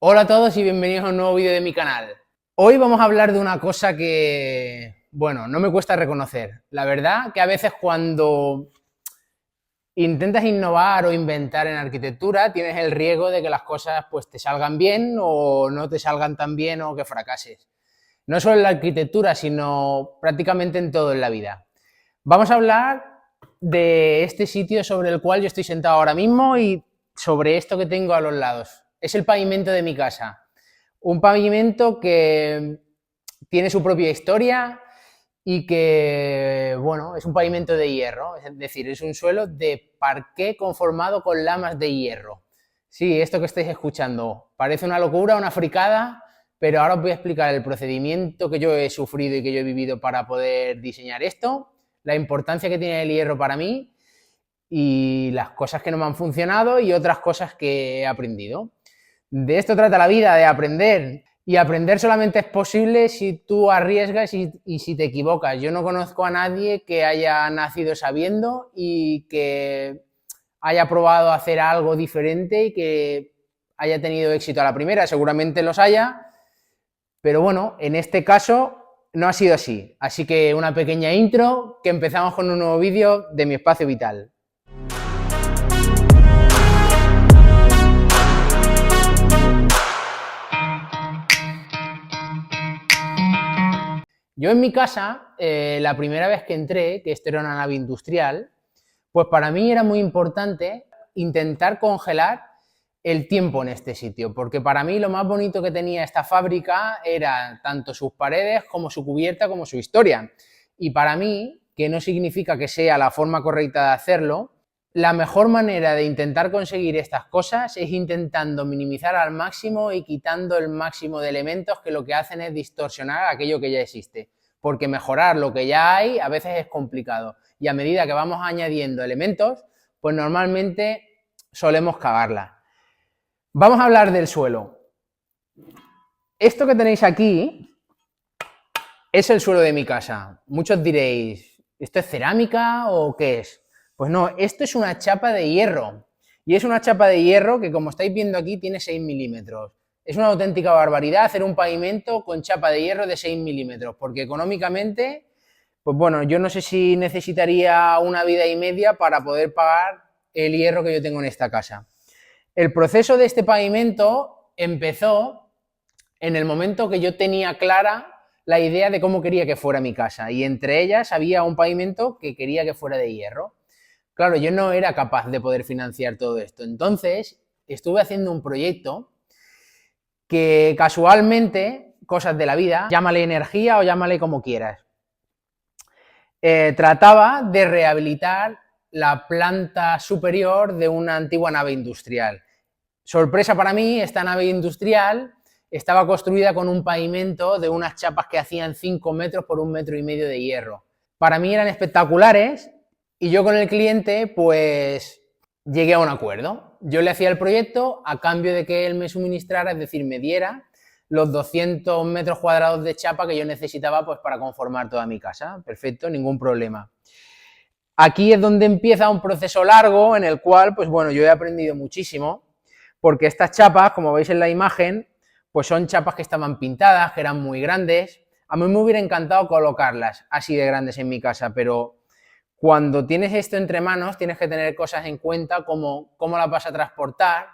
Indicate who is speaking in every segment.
Speaker 1: Hola a todos y bienvenidos a un nuevo vídeo de mi canal. Hoy vamos a hablar de una cosa que, bueno, no me cuesta reconocer. La verdad que a veces cuando intentas innovar o inventar en arquitectura tienes el riesgo de que las cosas pues te salgan bien o no te salgan tan bien o que fracases. No solo en la arquitectura, sino prácticamente en todo en la vida. Vamos a hablar de este sitio sobre el cual yo estoy sentado ahora mismo y sobre esto que tengo a los lados. Es el pavimento de mi casa. Un pavimento que tiene su propia historia y que, bueno, es un pavimento de hierro, es decir, es un suelo de parqué conformado con lamas de hierro. Sí, esto que estáis escuchando parece una locura, una fricada, pero ahora os voy a explicar el procedimiento que yo he sufrido y que yo he vivido para poder diseñar esto, la importancia que tiene el hierro para mí y las cosas que no me han funcionado y otras cosas que he aprendido. De esto trata la vida, de aprender. Y aprender solamente es posible si tú arriesgas y si te equivocas. Yo no conozco a nadie que haya nacido sabiendo y que haya probado a hacer algo diferente y que haya tenido éxito a la primera. Seguramente los haya, pero bueno, en este caso no ha sido así. Así que una pequeña intro, que empezamos con un nuevo vídeo de mi espacio vital. Yo en mi casa, la primera vez que entré, que esto era una nave industrial, pues para mí era muy importante intentar congelar el tiempo en este sitio, porque para mí lo más bonito que tenía esta fábrica era tanto sus paredes como su cubierta como su historia. Y para mí, que no significa que sea la forma correcta de hacerlo, la mejor manera de intentar conseguir estas cosas es intentando minimizar al máximo y quitando el máximo de elementos que lo que hacen es distorsionar aquello que ya existe. Porque mejorar lo que ya hay a veces es complicado. Y a medida que vamos añadiendo elementos, pues normalmente solemos cagarla. Vamos a hablar del suelo. Esto que tenéis aquí es el suelo de mi casa. Muchos diréis, ¿esto es cerámica o qué es? Pues no, esto es una chapa de hierro. Y es una chapa de hierro que, como estáis viendo aquí, tiene 6 milímetros. Es una auténtica barbaridad hacer un pavimento con chapa de hierro de 6 milímetros, porque económicamente, pues bueno, yo no sé si necesitaría una vida y media para poder pagar el hierro que yo tengo en esta casa. El proceso de este pavimento empezó en el momento que yo tenía clara la idea de cómo quería que fuera mi casa, y entre ellas había un pavimento que quería que fuera de hierro. Claro, yo no era capaz de poder financiar todo esto, entonces estuve haciendo un proyecto que casualmente, cosas de la vida, llámale energía o llámale como quieras, trataba de rehabilitar la planta superior de una antigua nave industrial. Sorpresa para mí, esta nave industrial estaba construida con un pavimento de unas chapas que hacían 5 metros por 1,5 metros de hierro. Para mí eran espectaculares y yo con el cliente pues llegué a un acuerdo. Yo le hacía el proyecto a cambio de que él me suministrara, es decir, me diera los 200 metros cuadrados de chapa que yo necesitaba pues para conformar toda mi casa. Perfecto, ningún problema. Aquí es donde empieza un proceso largo en el cual, pues bueno, yo he aprendido muchísimo, porque estas chapas, como veis en la imagen, pues son chapas que estaban pintadas, que eran muy grandes. A mí me hubiera encantado colocarlas así de grandes en mi casa, pero cuando tienes esto entre manos tienes que tener cosas en cuenta como cómo las vas a transportar,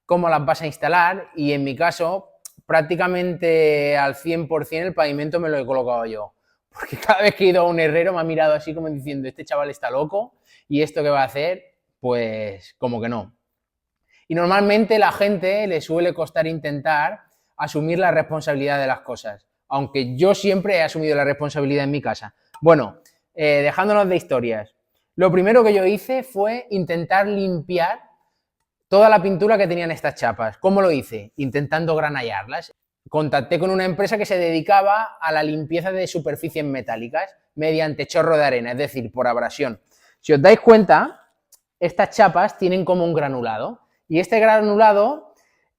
Speaker 1: cómo las vas a instalar, y en mi caso prácticamente al 100% el pavimento me lo he colocado yo, porque cada vez que he ido a un herrero me ha mirado así como diciendo, este chaval está loco y esto que va a hacer, pues como que no. Y normalmente la gente le suele costar intentar asumir la responsabilidad de las cosas, aunque yo siempre he asumido la responsabilidad en mi casa. Bueno, dejándonos de historias, lo primero que yo hice fue intentar limpiar toda la pintura que tenían estas chapas. ¿Cómo lo hice? Intentando granallarlas. Contacté con una empresa que se dedicaba a la limpieza de superficies metálicas mediante chorro de arena, es decir, por abrasión. Si os dais cuenta, estas chapas tienen como un granulado, y este granulado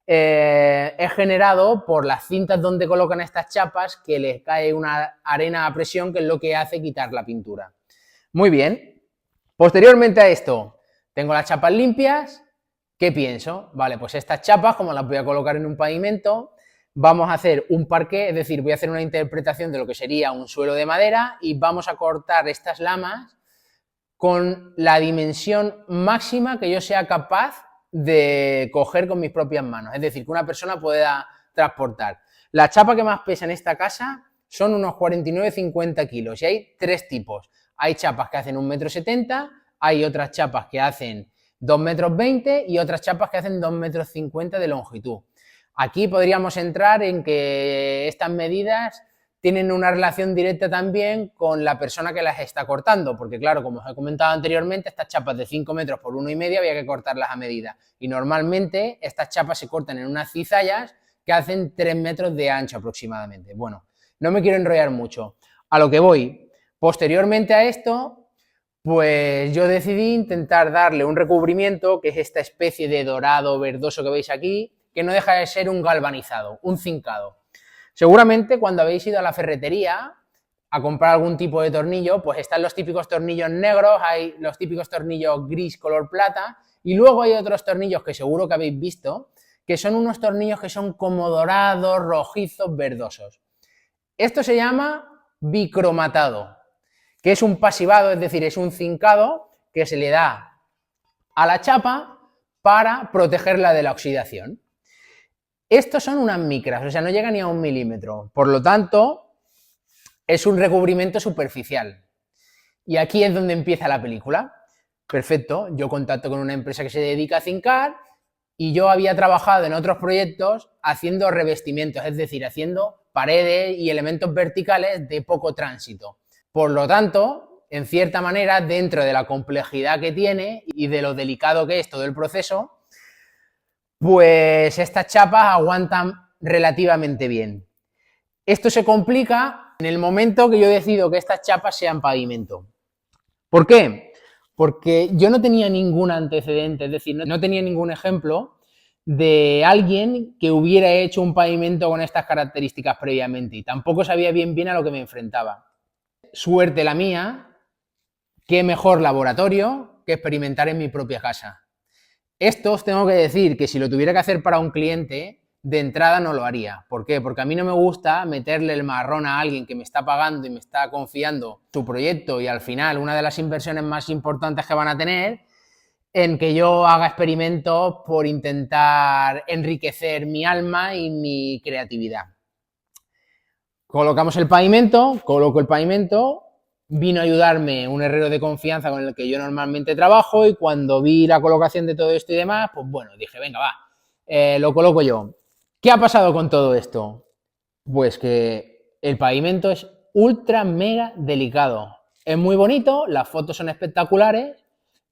Speaker 1: es generado por las cintas donde colocan estas chapas, que les cae una arena a presión, que es lo que hace quitar la pintura. Muy bien. Posteriormente a esto, tengo las chapas limpias. ¿Qué pienso? Vale, pues estas chapas, como las voy a colocar en un pavimento, vamos a hacer un parqué, es decir, voy a hacer una interpretación de lo que sería un suelo de madera y vamos a cortar estas lamas con la dimensión máxima que yo sea capaz de coger con mis propias manos, es decir, que una persona pueda transportar. La chapa que más pesa en esta casa son unos 49-50 kilos y hay tres tipos. Hay chapas que hacen 1,70 m, hay otras chapas que hacen 2,20 m y otras chapas que hacen 2,50 m de longitud. Aquí podríamos entrar en que estas medidas tienen una relación directa también con la persona que las está cortando, porque claro, como os he comentado anteriormente, estas chapas de 5 metros por 1,5 había que cortarlas a medida y normalmente estas chapas se cortan en unas cizallas que hacen 3 metros de ancho aproximadamente. Bueno, no me quiero enrollar mucho, a lo que voy. Posteriormente a esto, pues yo decidí intentar darle un recubrimiento, que es esta especie de dorado verdoso que veis aquí, que no deja de ser un galvanizado, un cincado. Seguramente cuando habéis ido a la ferretería a comprar algún tipo de tornillo, pues están los típicos tornillos negros, hay los típicos tornillos gris color plata y luego hay otros tornillos que seguro que habéis visto, que son unos tornillos que son como dorados, rojizos, verdosos. Esto se llama bicromatado, que es un pasivado, es decir, es un cincado que se le da a la chapa para protegerla de la oxidación. Estos son unas micras, o sea, no llega ni a 1 milímetro, por lo tanto, es un recubrimiento superficial. Y aquí es donde empieza la película. Perfecto, yo contacto con una empresa que se dedica a cincar y yo había trabajado en otros proyectos haciendo revestimientos, es decir, haciendo paredes y elementos verticales de poco tránsito. Por lo tanto, en cierta manera, dentro de la complejidad que tiene y de lo delicado que es todo el proceso, pues estas chapas aguantan relativamente bien. Esto se complica en el momento que yo decido que estas chapas sean pavimento. ¿Por qué? Porque yo no tenía ningún antecedente, es decir, no tenía ningún ejemplo de alguien que hubiera hecho un pavimento con estas características previamente y tampoco sabía bien a lo que me enfrentaba. Suerte la mía, qué mejor laboratorio que experimentar en mi propia casa. Esto os tengo que decir que si lo tuviera que hacer para un cliente, de entrada no lo haría. ¿Por qué? Porque a mí no me gusta meterle el marrón a alguien que me está pagando y me está confiando su proyecto y al final una de las inversiones más importantes que van a tener en que yo haga experimentos por intentar enriquecer mi alma y mi creatividad. Colocamos el pavimento, coloco el pavimento. Vino a ayudarme un herrero de confianza con el que yo normalmente trabajo y cuando vi la colocación de todo esto y demás, pues bueno, dije, venga, va, lo coloco yo. ¿Qué ha pasado con todo esto? Pues que el pavimento es ultra mega delicado. Es muy bonito, las fotos son espectaculares,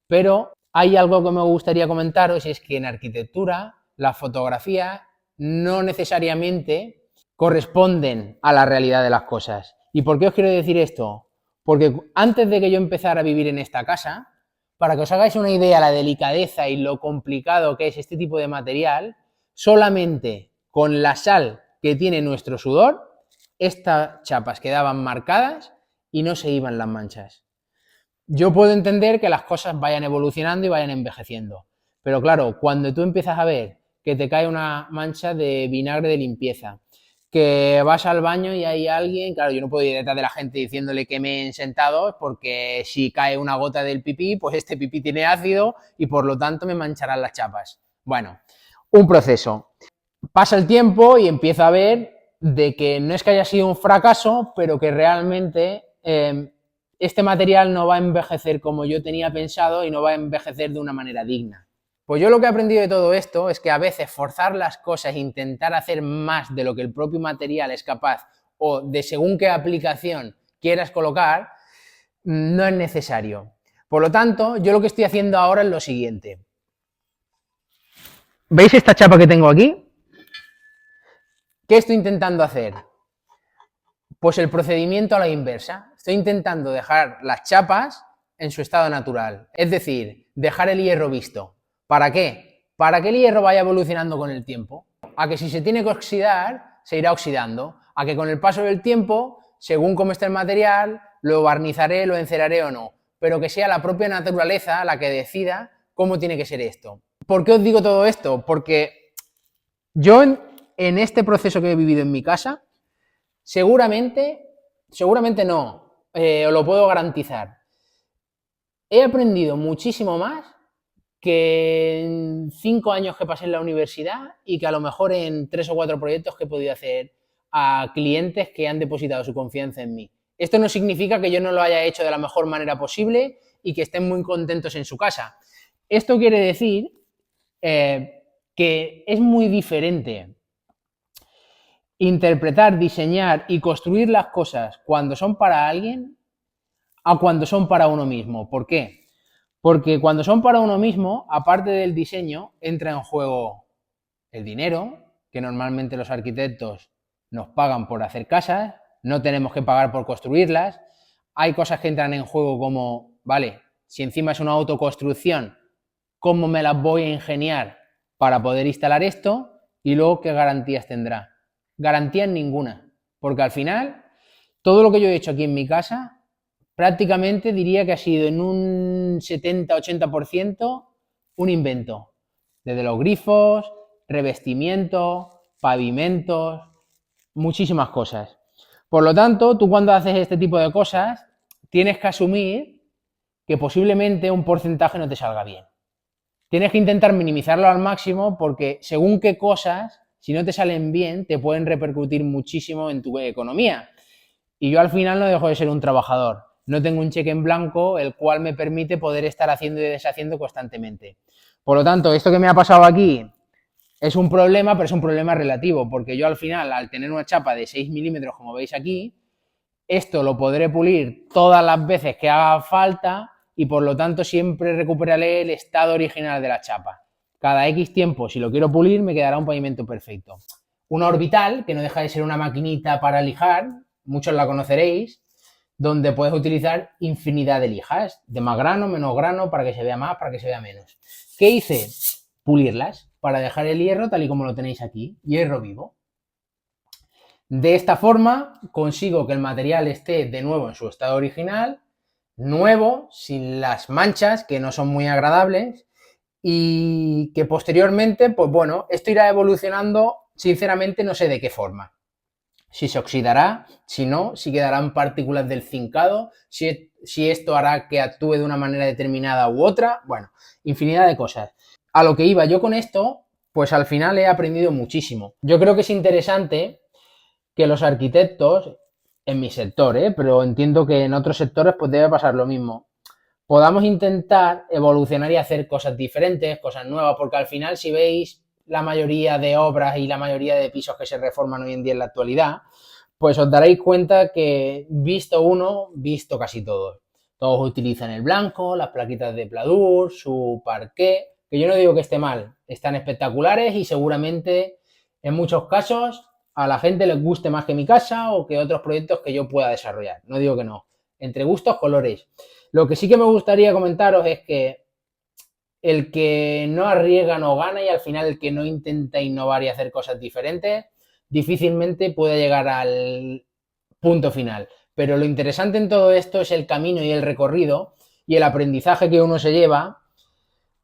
Speaker 1: pero hay algo que me gustaría comentaros y es que en arquitectura las fotografías no necesariamente corresponden a la realidad de las cosas. ¿Y por qué os quiero decir esto? Porque antes de que yo empezara a vivir en esta casa, para que os hagáis una idea de la delicadeza y lo complicado que es este tipo de material, solamente con la sal que tiene nuestro sudor, estas chapas quedaban marcadas y no se iban las manchas. Yo puedo entender que las cosas vayan evolucionando y vayan envejeciendo, pero claro, cuando tú empiezas a ver que te cae una mancha de vinagre de limpieza, que vas al baño y hay alguien, claro, yo no puedo ir detrás de la gente diciéndole que me he sentado, porque si cae una gota del pipí, pues este pipí tiene ácido y por lo tanto me mancharán las chapas. Bueno, un proceso. Pasa el tiempo y empiezo a ver de que no es que haya sido un fracaso, pero que realmente este material no va a envejecer como yo tenía pensado y no va a envejecer de una manera digna. Pues yo lo que he aprendido de todo esto es que a veces forzar las cosas e intentar hacer más de lo que el propio material es capaz o de según qué aplicación quieras colocar, no es necesario. Por lo tanto, yo lo que estoy haciendo ahora es lo siguiente. ¿Veis esta chapa que tengo aquí? ¿Qué estoy intentando hacer? Pues el procedimiento a la inversa. Estoy intentando dejar las chapas en su estado natural, es decir, dejar el hierro visto. ¿Para qué? Para que el hierro vaya evolucionando con el tiempo. A que si se tiene que oxidar, se irá oxidando. A que con el paso del tiempo, según cómo esté el material, lo barnizaré, lo enceraré o no. Pero que sea la propia naturaleza la que decida cómo tiene que ser esto. ¿Por qué os digo todo esto? Porque yo en este proceso que he vivido en mi casa, seguramente no, os lo puedo garantizar. He aprendido muchísimo más que en 5 años que pasé en la universidad y que a lo mejor en 3 o 4 proyectos que he podido hacer a clientes que han depositado su confianza en mí. Esto no significa que yo no lo haya hecho de la mejor manera posible y que estén muy contentos en su casa. Esto quiere decir que es muy diferente interpretar, diseñar y construir las cosas cuando son para alguien a cuando son para uno mismo. ¿Por qué? Porque cuando son para uno mismo, aparte del diseño, entra en juego el dinero, que normalmente los arquitectos nos pagan por hacer casas, no tenemos que pagar por construirlas. Hay cosas que entran en juego como, vale, si encima es una autoconstrucción, ¿cómo me las voy a ingeniar para poder instalar esto? Y luego, ¿qué garantías tendrá? Garantías ninguna, porque al final, todo lo que yo he hecho aquí en mi casa prácticamente diría que ha sido en un 70-80% un invento. Desde los grifos, revestimiento, pavimentos, muchísimas cosas. Por lo tanto, tú cuando haces este tipo de cosas, tienes que asumir que posiblemente un porcentaje no te salga bien. Tienes que intentar minimizarlo al máximo porque según qué cosas, si no te salen bien, te pueden repercutir muchísimo en tu economía. Y yo al final no dejo de ser un trabajador. No tengo un cheque en blanco el cual me permite poder estar haciendo y deshaciendo constantemente. Por lo tanto, esto que me ha pasado aquí es un problema, pero es un problema relativo, porque yo al final, al tener una chapa de 6 milímetros, como veis aquí, esto lo podré pulir todas las veces que haga falta y por lo tanto siempre recuperaré el estado original de la chapa. Cada X tiempo, si lo quiero pulir, me quedará un pavimento perfecto. Una orbital, que no deja de ser una maquinita para lijar, muchos la conoceréis, donde puedes utilizar infinidad de lijas, de más grano, menos grano, para que se vea más, para que se vea menos. ¿Qué hice? Pulirlas para dejar el hierro tal y como lo tenéis aquí, hierro vivo. De esta forma consigo que el material esté de nuevo en su estado original, nuevo, sin las manchas, que no son muy agradables, y que posteriormente, pues bueno, esto irá evolucionando, sinceramente no sé de qué forma. Si se oxidará, si no, si quedarán partículas del cincado, si esto hará que actúe de una manera determinada u otra, bueno, infinidad de cosas. A lo que iba yo con esto, pues al final he aprendido muchísimo. Yo creo que es interesante que los arquitectos, en mi sector, pero entiendo que en otros sectores pues debe pasar lo mismo, podamos intentar evolucionar y hacer cosas diferentes, cosas nuevas, porque al final si veis la mayoría de obras y la mayoría de pisos que se reforman hoy en día en la actualidad, pues os daréis cuenta que visto uno, visto casi todos. Todos utilizan el blanco, las plaquitas de pladur, su parqué, que yo no digo que esté mal, están espectaculares y seguramente en muchos casos a la gente les guste más que mi casa o que otros proyectos que yo pueda desarrollar. No digo que no. Entre gustos, colores. Lo que sí que me gustaría comentaros es que el que no arriesga no gana y al final el que no intenta innovar y hacer cosas diferentes difícilmente puede llegar al punto final. Pero lo interesante en todo esto es el camino y el recorrido y el aprendizaje que uno se lleva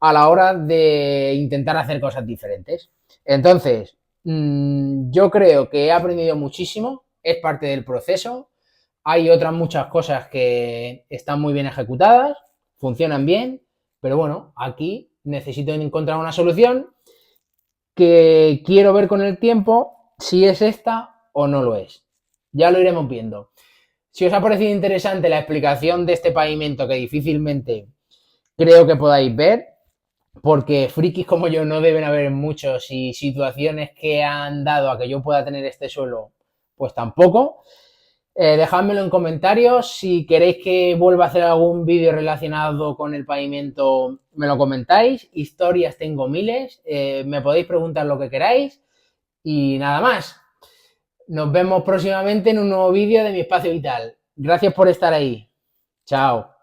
Speaker 1: a la hora de intentar hacer cosas diferentes. Entonces, yo creo que he aprendido muchísimo, es parte del proceso. Hay otras muchas cosas que están muy bien ejecutadas, funcionan bien, pero bueno, aquí necesito encontrar una solución que quiero ver con el tiempo si es esta o no lo es. Ya lo iremos viendo. Si os ha parecido interesante la explicación de este pavimento que difícilmente creo que podáis ver, porque frikis como yo no deben haber muchos y situaciones que han dado a que yo pueda tener este suelo, pues tampoco. Dejádmelo en comentarios. Si queréis que vuelva a hacer algún vídeo relacionado con el pavimento, me lo comentáis. Historias tengo miles. Me podéis preguntar lo que queráis. Y nada más. Nos vemos próximamente en un nuevo vídeo de Mi Espacio Vital. Gracias por estar ahí. Chao.